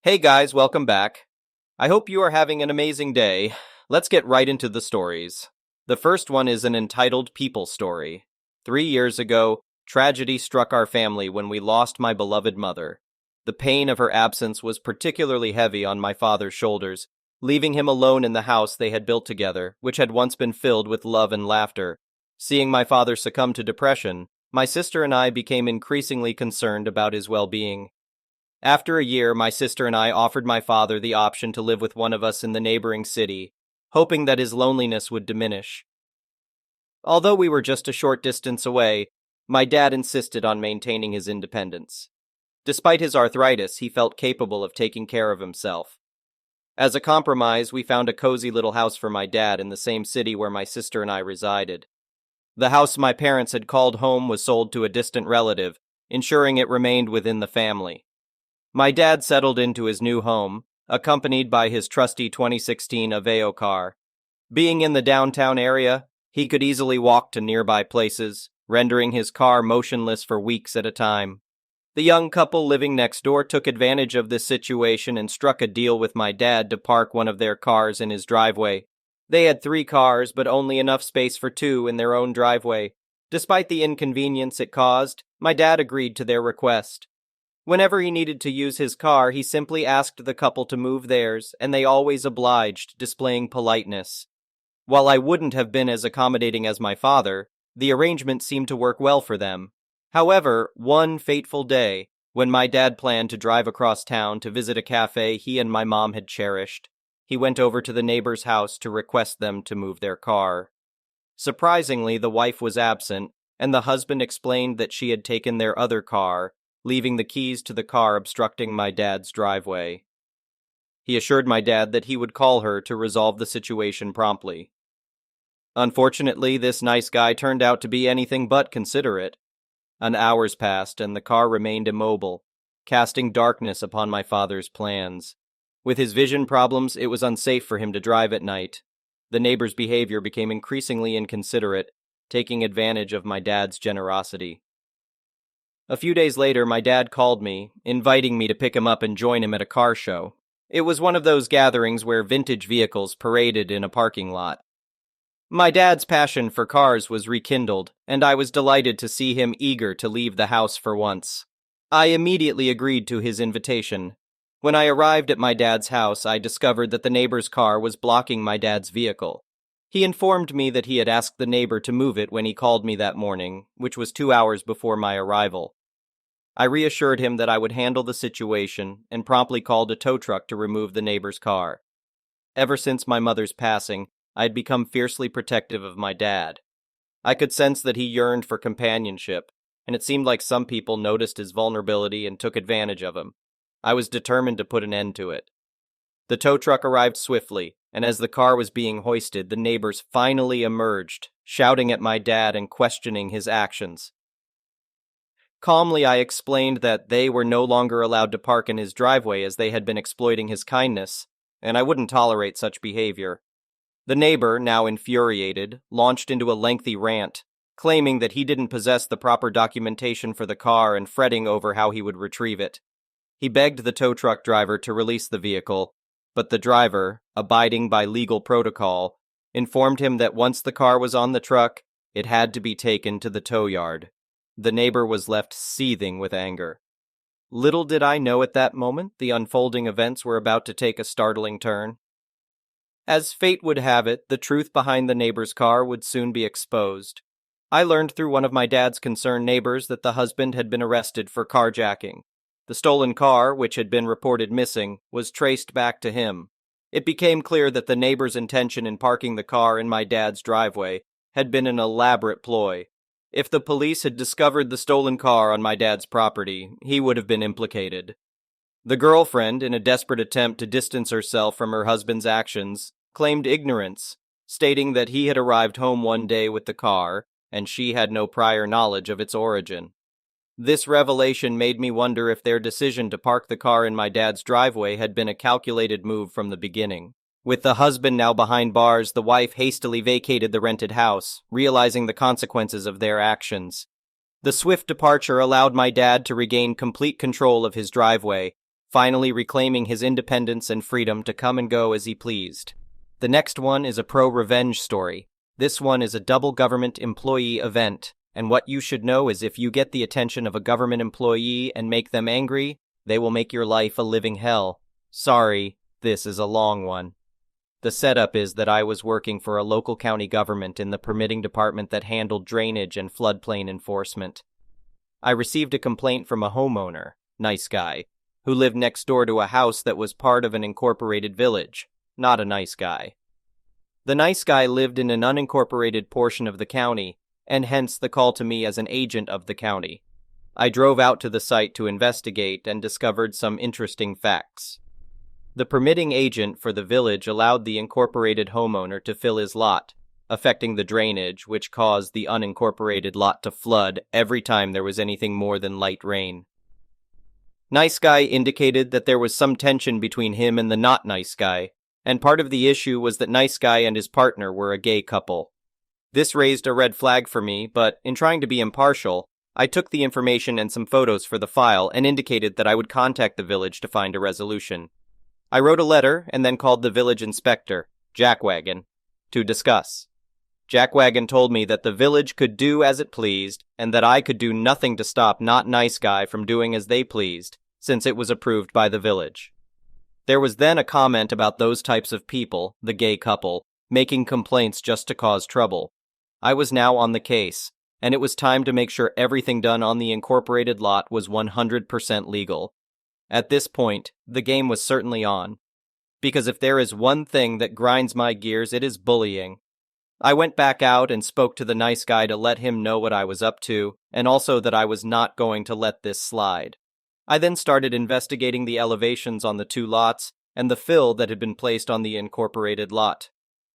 Hey guys, welcome back. I hope you are having an amazing day. Let's get right into the stories. The first one is an entitled People Story. 3 years ago, tragedy struck our family when we lost my beloved mother. The pain of her absence was particularly heavy on my father's shoulders, leaving him alone in the house they had built together, which had once been filled with love and laughter. Seeing my father succumb to depression, my sister and I became increasingly concerned about his well-being. After a year, my sister and I offered my father the option to live with one of us in the neighboring city, hoping that his loneliness would diminish. Although we were just a short distance away, my dad insisted on maintaining his independence. Despite his arthritis, he felt capable of taking care of himself. As a compromise, we found a cozy little house for my dad in the same city where my sister and I resided. The house my parents had called home was sold to a distant relative, ensuring it remained within the family. My dad settled into his new home, accompanied by his trusty 2016 Aveo car. Being in the downtown area, he could easily walk to nearby places, rendering his car motionless for weeks at a time. The young couple living next door took advantage of this situation and struck a deal with my dad to park one of their cars in his driveway. They had 3 cars, but only enough space for 2 in their own driveway. Despite the inconvenience it caused, my dad agreed to their request. Whenever he needed to use his car, he simply asked the couple to move theirs, and they always obliged, displaying politeness. While I wouldn't have been as accommodating as my father, the arrangement seemed to work well for them. However, one fateful day, when my dad planned to drive across town to visit a cafe he and my mom had cherished, he went over to the neighbor's house to request them to move their car. Surprisingly, the wife was absent, and the husband explained that she had taken their other car, leaving the keys to the car obstructing my dad's driveway. He assured my dad that he would call her to resolve the situation promptly. Unfortunately, this nice guy turned out to be anything but considerate. An hours passed, and the car remained immobile, casting darkness upon my father's plans. With his vision problems, it was unsafe for him to drive at night. The neighbor's behavior became increasingly inconsiderate, taking advantage of my dad's generosity. A few days later, my dad called me, inviting me to pick him up and join him at a car show. It was one of those gatherings where vintage vehicles paraded in a parking lot. My dad's passion for cars was rekindled, and I was delighted to see him eager to leave the house for once. I immediately agreed to his invitation. When I arrived at my dad's house, I discovered that the neighbor's car was blocking my dad's vehicle. He informed me that he had asked the neighbor to move it when he called me that morning, which was 2 hours before my arrival. I reassured him that I would handle the situation and promptly called a tow truck to remove the neighbor's car. Ever since my mother's passing, I had become fiercely protective of my dad. I could sense that he yearned for companionship, and it seemed like some people noticed his vulnerability and took advantage of him. I was determined to put an end to it. The tow truck arrived swiftly, and as the car was being hoisted, the neighbors finally emerged, shouting at my dad and questioning his actions. Calmly, I explained that they were no longer allowed to park in his driveway as they had been exploiting his kindness, and I wouldn't tolerate such behavior. The neighbor, now infuriated, launched into a lengthy rant, claiming that he didn't possess the proper documentation for the car and fretting over how he would retrieve it. He begged the tow truck driver to release the vehicle, but the driver, abiding by legal protocol, informed him that once the car was on the truck, it had to be taken to the tow yard. The neighbor was left seething with anger. Little did I know at that moment the unfolding events were about to take a startling turn. As fate would have it, the truth behind the neighbor's car would soon be exposed. I learned through one of my dad's concerned neighbors that the husband had been arrested for carjacking. The stolen car, which had been reported missing, was traced back to him. It became clear that the neighbor's intention in parking the car in my dad's driveway had been an elaborate ploy. If the police had discovered the stolen car on my dad's property, he would have been implicated. The girlfriend, in a desperate attempt to distance herself from her husband's actions, claimed ignorance, stating that he had arrived home one day with the car, and she had no prior knowledge of its origin. This revelation made me wonder if their decision to park the car in my dad's driveway had been a calculated move from the beginning. With the husband now behind bars, the wife hastily vacated the rented house, realizing the consequences of their actions. The swift departure allowed my dad to regain complete control of his driveway, finally reclaiming his independence and freedom to come and go as he pleased. The next one is a pro-revenge story. This one is a double government employee event, and what you should know is if you get the attention of a government employee and make them angry, they will make your life a living hell. Sorry, this is a long one. The setup is that I was working for a local county government in the permitting department that handled drainage and floodplain enforcement. I received a complaint from a homeowner, nice guy, who lived next door to a house that was part of an incorporated village, not a nice guy. The nice guy lived in an unincorporated portion of the county, and hence the call to me as an agent of the county. I drove out to the site to investigate and discovered some interesting facts. The permitting agent for the village allowed the incorporated homeowner to fill his lot, affecting the drainage, which caused the unincorporated lot to flood every time there was anything more than light rain. Nice guy indicated that there was some tension between him and the not nice guy, and part of the issue was that nice guy and his partner were a gay couple. This raised a red flag for me, but in trying to be impartial, I took the information and some photos for the file and indicated that I would contact the village to find a resolution. I wrote a letter and then called the village inspector, Jackwagon, to discuss. Jackwagon told me that the village could do as it pleased and that I could do nothing to stop not nice guy from doing as they pleased, since it was approved by the village. There was then a comment about those types of people, the gay couple, making complaints just to cause trouble. I was now on the case, and it was time to make sure everything done on the incorporated lot was 100% legal. At this point, the game was certainly on, because if there is one thing that grinds my gears, it is bullying. I went back out and spoke to the nice guy to let him know what I was up to, and also that I was not going to let this slide. I then started investigating the elevations on the two lots and the fill that had been placed on the incorporated lot.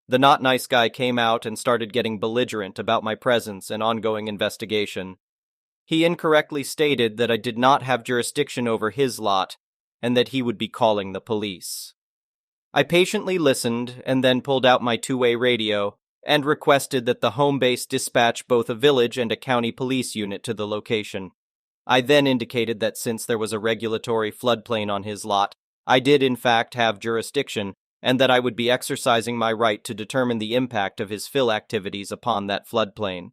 The not nice guy came out and started getting belligerent about my presence and ongoing investigation. He incorrectly stated that I did not have jurisdiction over his lot and that he would be calling the police. I patiently listened and then pulled out my two-way radio and requested that the home base dispatch both a village and a county police unit to the location. I then indicated that since there was a regulatory floodplain on his lot, I did in fact have jurisdiction and that I would be exercising my right to determine the impact of his fill activities upon that floodplain.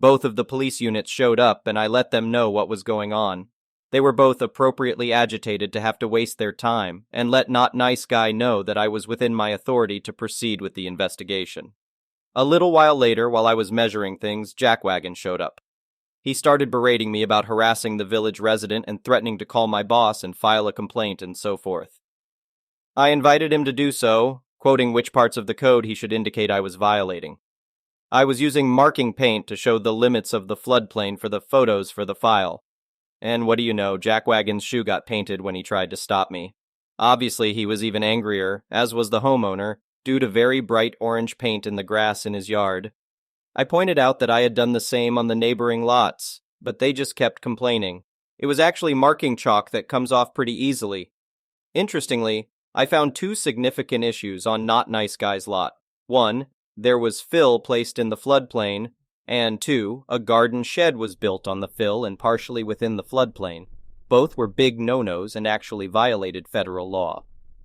Both of the police units showed up and I let them know what was going on. They were both appropriately agitated to have to waste their time and let not nice guy know that I was within my authority to proceed with the investigation. A little while later, while I was measuring things, Jackwagon showed up. He started berating me about harassing the village resident and threatening to call my boss and file a complaint and so forth. I invited him to do so, quoting which parts of the code he should indicate I was violating. I was using marking paint to show the limits of the floodplain for the photos for the file. And what do you know, Jackwagon's shoe got painted when he tried to stop me. Obviously, he was even angrier, as was the homeowner, due to very bright orange paint in the grass in his yard. I pointed out that I had done the same on the neighboring lots, but they just kept complaining. It was actually marking chalk that comes off pretty easily. Interestingly, I found two significant issues on Not Nice Guy's lot. One, there was fill placed in the floodplain, and two, a garden shed was built on the fill and partially within the floodplain. Both were big no-nos and actually violated federal law.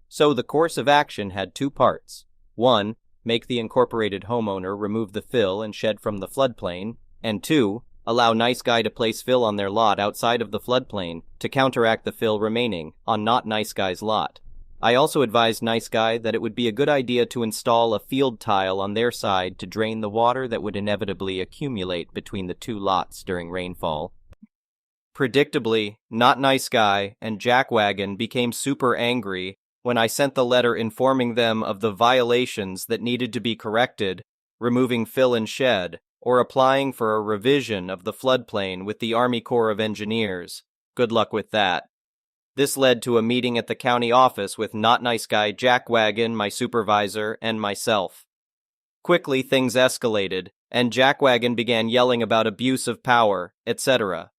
So the course of action had two parts. One, make the incorporated homeowner remove the fill and shed from the floodplain, and two, allow nice guy to place fill on their lot outside of the floodplain to counteract the fill remaining on not nice guy's lot. I also advised nice guy that it would be a good idea to install a field tile on their side to drain the water that would inevitably accumulate between the two lots during rainfall. Predictably, Not Nice Guy and Jackwagon became super angry when I sent the letter informing them of the violations that needed to be corrected, removing fill and shed, or applying for a revision of the floodplain with the Army Corps of Engineers. Good luck with that. This led to a meeting at the county office with Not Nice Guy Jackwagon, my supervisor, and myself. Quickly, things escalated, and Jackwagon began yelling about abuse of power, etc.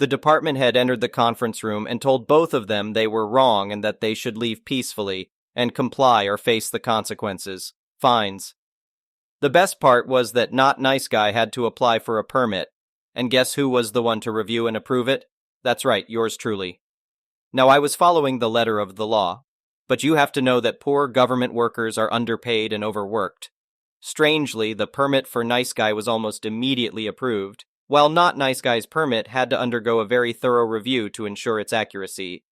The department head entered the conference room and told both of them they were wrong and that they should leave peacefully and comply or face the consequences, fines. The best part was that Not Nice Guy had to apply for a permit, and guess who was the one to review and approve it? That's right, yours truly. Now, I was following the letter of the law, but you have to know that poor government workers are underpaid and overworked. Strangely, the permit for Nice Guy was almost immediately approved, while Not Nice Guy's permit had to undergo a very thorough review to ensure its accuracy.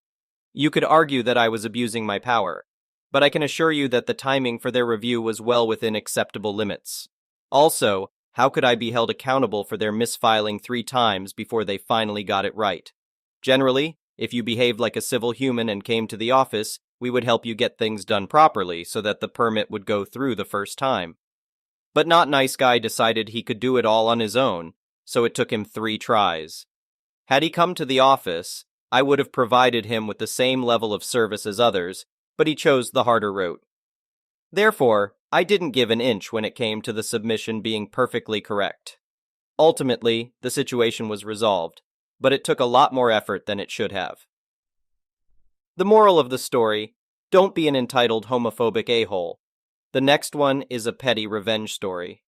You could argue that I was abusing my power, but I can assure you that the timing for their review was well within acceptable limits. Also, how could I be held accountable for their misfiling 3 times before they finally got it right? Generally, if you behaved like a civil human and came to the office, we would help you get things done properly so that the permit would go through the first time. But Not Nice Guy decided he could do it all on his own, so it took him 3 tries. Had he come to the office, I would have provided him with the same level of service as others, but he chose the harder route. Therefore, I didn't give an inch when it came to the submission being perfectly correct. Ultimately, the situation was resolved, but it took a lot more effort than it should have. The moral of the story: don't be an entitled homophobic a-hole. The next one is a petty revenge story.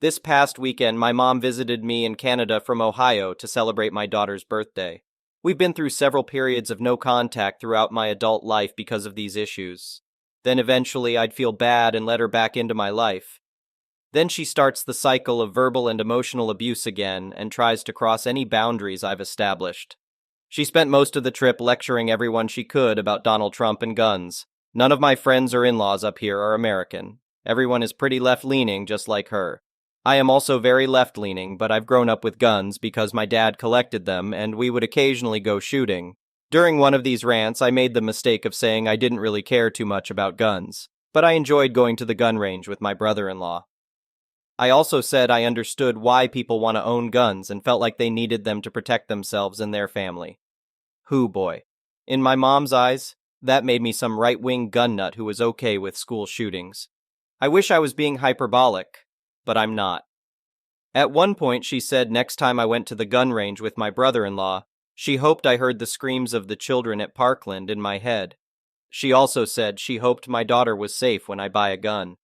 This past weekend, my mom visited me in Canada from Ohio to celebrate my daughter's birthday. We've been through several periods of no contact throughout my adult life because of these issues. Then eventually I'd feel bad and let her back into my life. Then she starts the cycle of verbal and emotional abuse again and tries to cross any boundaries I've established. She spent most of the trip lecturing everyone she could about Donald Trump and guns. None of my friends or in-laws up here are American. Everyone is pretty left-leaning, just like her. I am also very left-leaning, but I've grown up with guns because my dad collected them and we would occasionally go shooting. During one of these rants, I made the mistake of saying I didn't really care too much about guns, but I enjoyed going to the gun range with my brother-in-law. I also said I understood why people want to own guns and felt like they needed them to protect themselves and their family. Hoo boy. In my mom's eyes, that made me some right-wing gun nut who was okay with school shootings. I wish I was being hyperbolic, but I'm not. At one point, she said next time I went to the gun range with my brother-in-law, she hoped I heard the screams of the children at Parkland in my head. She also said she hoped my daughter was safe when I buy a gun.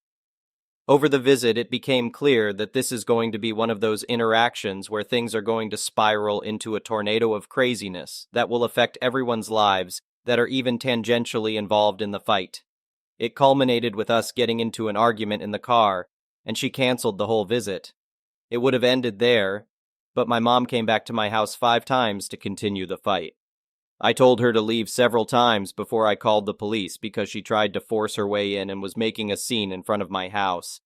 Over the visit, it became clear that this is going to be one of those interactions where things are going to spiral into a tornado of craziness that will affect everyone's lives that are even tangentially involved in the fight. It culminated with us getting into an argument in the car, and she canceled the whole visit. It would have ended there, but my mom came back to my house 5 times to continue the fight. I told her to leave several times before I called the police because she tried to force her way in and was making a scene in front of my house.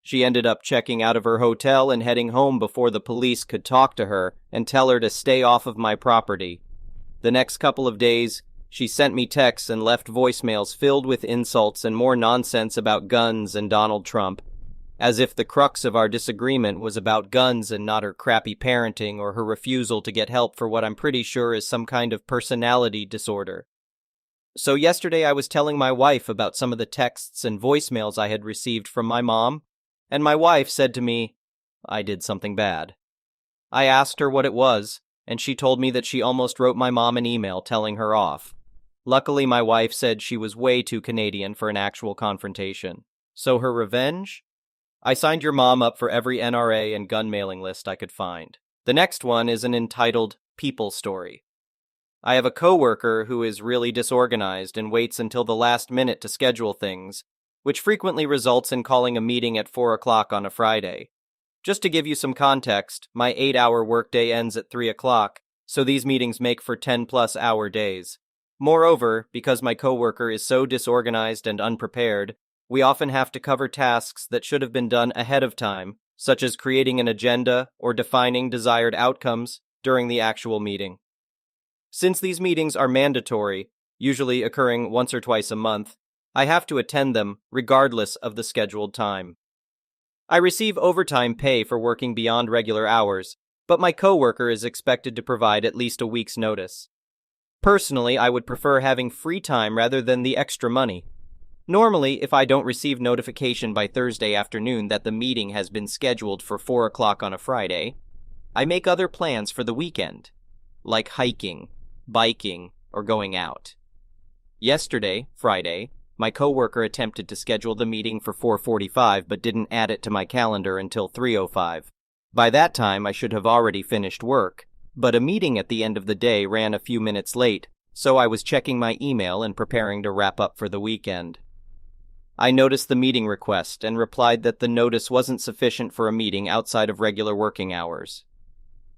She ended up checking out of her hotel and heading home before the police could talk to her and tell her to stay off of my property. The next couple of days, she sent me texts and left voicemails filled with insults and more nonsense about guns and Donald Trump, as if the crux of our disagreement was about guns and not her crappy parenting or her refusal to get help for what I'm pretty sure is some kind of personality disorder. So yesterday I was telling my wife about some of the texts and voicemails I had received from my mom, and my wife said to me, I did something bad. I asked her what it was, and she told me that she almost wrote my mom an email telling her off. Luckily, my wife said she was way too Canadian for an actual confrontation. So her revenge? I signed your mom up for every NRA and gun mailing list I could find. The next one is an entitled People Story. I have a coworker who is really disorganized and waits until the last minute to schedule things, which frequently results in calling a meeting at 4 o'clock on a Friday. Just to give you some context, my 8-hour workday ends at 3 o'clock, so these meetings make for 10-plus hour days. Moreover, because my coworker is so disorganized and unprepared, we often have to cover tasks that should have been done ahead of time, such as creating an agenda or defining desired outcomes during the actual meeting. Since these meetings are mandatory, usually occurring once or twice a month, I have to attend them regardless of the scheduled time. I receive overtime pay for working beyond regular hours, but my coworker is expected to provide at least a week's notice. Personally, I would prefer having free time rather than the extra money. Normally, if I don't receive notification by Thursday afternoon that the meeting has been scheduled for 4 o'clock on a Friday, I make other plans for the weekend, like hiking, biking, or going out. Yesterday, Friday, my coworker attempted to schedule the meeting for 4:45 but didn't add it to my calendar until 3:05. By that time, I should have already finished work, But a meeting at the end of the day ran a few minutes late, so I was checking my email and preparing to wrap up for the weekend. I noticed the meeting request and replied that the notice wasn't sufficient for a meeting outside of regular working hours.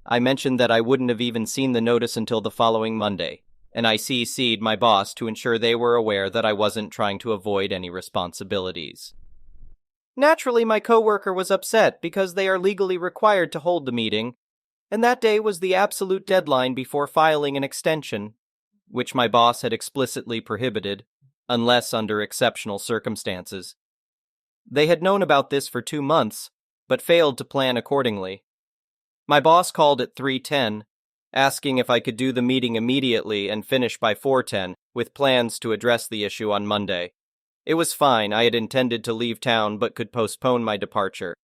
I mentioned that I wouldn't have even seen the notice until the following Monday, and I CC'd my boss to ensure they were aware that I wasn't trying to avoid any responsibilities. Naturally, my coworker was upset because they are legally required to hold the meeting, and that day was the absolute deadline before filing an extension, which my boss had explicitly prohibited, unless under exceptional circumstances. They had known about this for 2 months, but failed to plan accordingly. My boss called at 3:10, asking if I could do the meeting immediately and finish by 4:10, with plans to address the issue on Monday. It was fine, I had intended to leave town but could postpone my departure.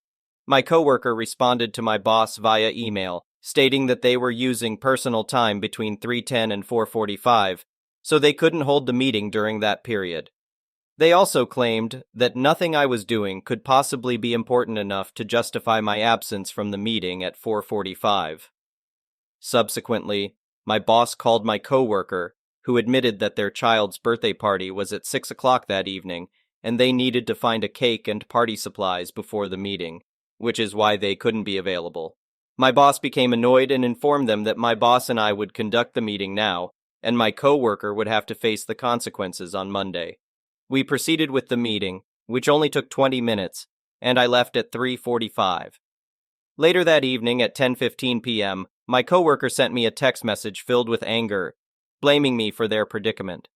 My coworker responded to my boss via email, stating that they were using personal time between 3:10 and 4:45, so they couldn't hold the meeting during that period. They also claimed that nothing I was doing could possibly be important enough to justify my absence from the meeting at 4:45. Subsequently, my boss called my coworker, who admitted that their child's birthday party was at 6 o'clock that evening, and they needed to find a cake and party supplies before the meeting, which is why they couldn't be available. My boss became annoyed and informed them that my boss and I would conduct the meeting now, and my coworker would have to face the consequences on Monday. We proceeded with the meeting, which only took 20 minutes, and I left at 3:45. Later that evening at 10:15 p.m., my coworker sent me a text message filled with anger, blaming me for their predicament.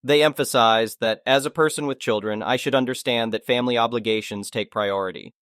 They emphasized that as a person with children, I should understand that family obligations take priority.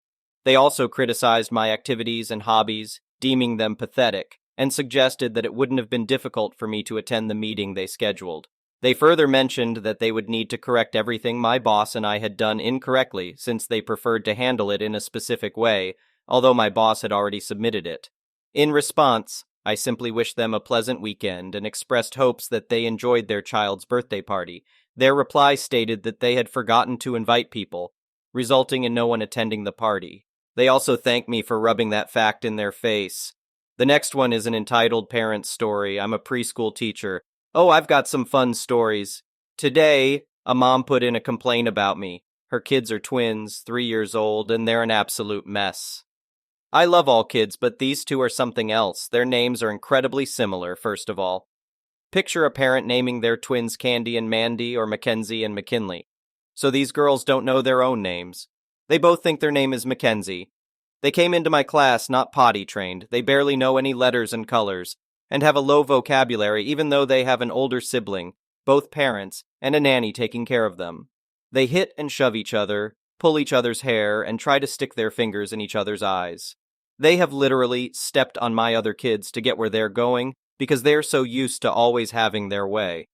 They also criticized my activities and hobbies, deeming them pathetic, and suggested that it wouldn't have been difficult for me to attend the meeting they scheduled. They further mentioned that they would need to correct everything my boss and I had done incorrectly since they preferred to handle it in a specific way, although my boss had already submitted it. In response, I simply wished them a pleasant weekend and expressed hopes that they enjoyed their child's birthday party. Their reply stated that they had forgotten to invite people, resulting in no one attending the party. They also thanked me for rubbing that fact in their face. The next one is an entitled parent story. I'm a preschool teacher. Oh, I've got some fun stories. Today, a mom put in a complaint about me. Her kids are twins, 3 years old, and they're an absolute mess. I love all kids, but these two are something else. Their names are incredibly similar, first of all. Picture a parent naming their twins Candy and Mandy or Mackenzie and McKinley. So these girls don't know their own names. They both think their name is Mackenzie. They came into my class not potty trained. They barely know any letters and colors, and have a low vocabulary even though they have an older sibling, both parents, and a nanny taking care of them. They hit and shove each other, pull each other's hair, and try to stick their fingers in each other's eyes. They have literally stepped on my other kids to get where they're going because they're so used to always having their way.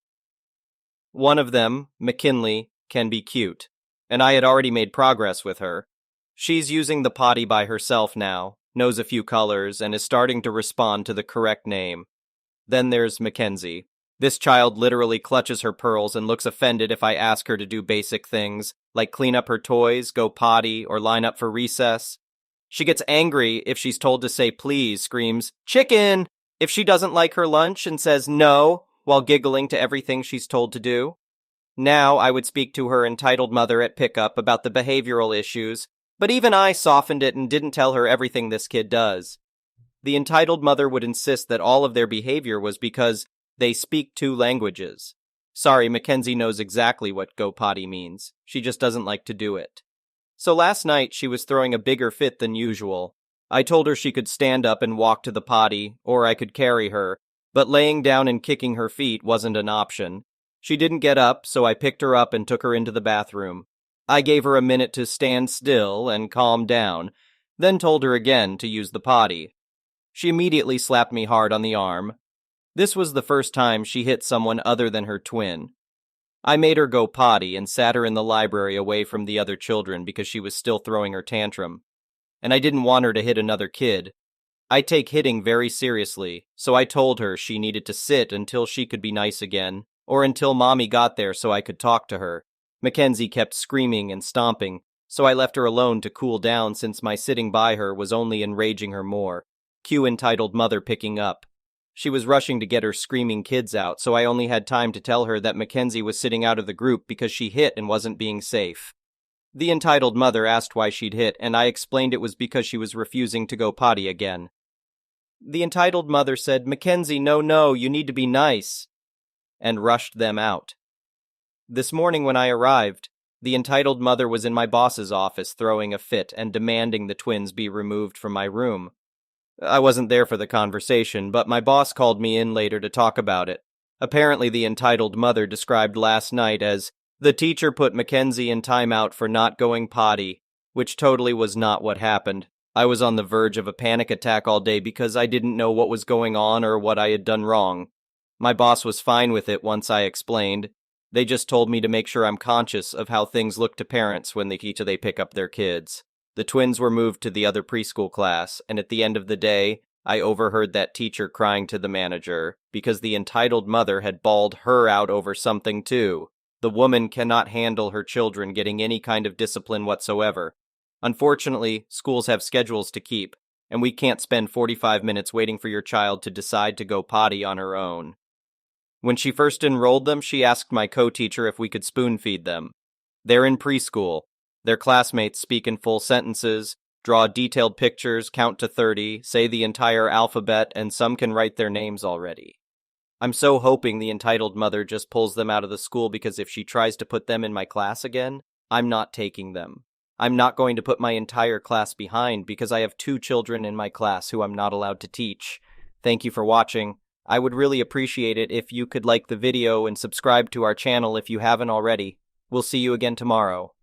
One of them, McKinley, can be cute, and I had already made progress with her. She's using the potty by herself now, knows a few colors, and is starting to respond to the correct name. Then there's Mackenzie. This child literally clutches her pearls and looks offended if I ask her to do basic things, like clean up her toys, go potty, or line up for recess. She gets angry if she's told to say please, screams, "Chicken!" if she doesn't like her lunch and says no, while giggling to everything she's told to do. Now I would speak to her entitled mother at pickup about the behavioral issues, but even I softened it and didn't tell her everything this kid does. The entitled mother would insist that all of their behavior was because they speak 2 languages. Sorry, Mackenzie knows exactly what go potty means. She just doesn't like to do it. So last night she was throwing a bigger fit than usual. I told her she could stand up and walk to the potty, or I could carry her, but laying down and kicking her feet wasn't an option. She didn't get up, so I picked her up and took her into the bathroom. I gave her a minute to stand still and calm down, then told her again to use the potty. She immediately slapped me hard on the arm. This was the first time she hit someone other than her twin. I made her go potty and sat her in the library away from the other children because she was still throwing her tantrum. And I didn't want her to hit another kid. I take hitting very seriously, so I told her she needed to sit until she could be nice again, or until Mommy got there so I could talk to her. Mackenzie kept screaming and stomping, so I left her alone to cool down since my sitting by her was only enraging her more. Cue entitled mother picking up. She was rushing to get her screaming kids out, so I only had time to tell her that Mackenzie was sitting out of the group because she hit and wasn't being safe. The entitled mother asked why she'd hit, and I explained it was because she was refusing to go potty again. The entitled mother said, "Mackenzie, no, you need to be nice," and rushed them out. This morning when I arrived, the entitled mother was in my boss's office throwing a fit and demanding the twins be removed from my room. I wasn't there for the conversation, but my boss called me in later to talk about it. Apparently the entitled mother described last night as, "The teacher put Mackenzie in timeout for not going potty," which totally was not what happened. I was on the verge of a panic attack all day because I didn't know what was going on or what I had done wrong. My boss was fine with it once I explained. They just told me to make sure I'm conscious of how things look to parents when they pick up their kids. The twins were moved to the other preschool class, and at the end of the day, I overheard that teacher crying to the manager because the entitled mother had bawled her out over something too. The woman cannot handle her children getting any kind of discipline whatsoever. Unfortunately, schools have schedules to keep, and we can't spend 45 minutes waiting for your child to decide to go potty on her own. When she first enrolled them, she asked my co-teacher if we could spoon feed them. They're in preschool. Their classmates speak in full sentences, draw detailed pictures, count to 30, say the entire alphabet, and some can write their names already. I'm so hoping the entitled mother just pulls them out of the school because if she tries to put them in my class again, I'm not taking them. I'm not going to put my entire class behind because I have 2 children in my class who I'm not allowed to teach. Thank you for watching. I would really appreciate it if you could like the video and subscribe to our channel if you haven't already. We'll see you again tomorrow.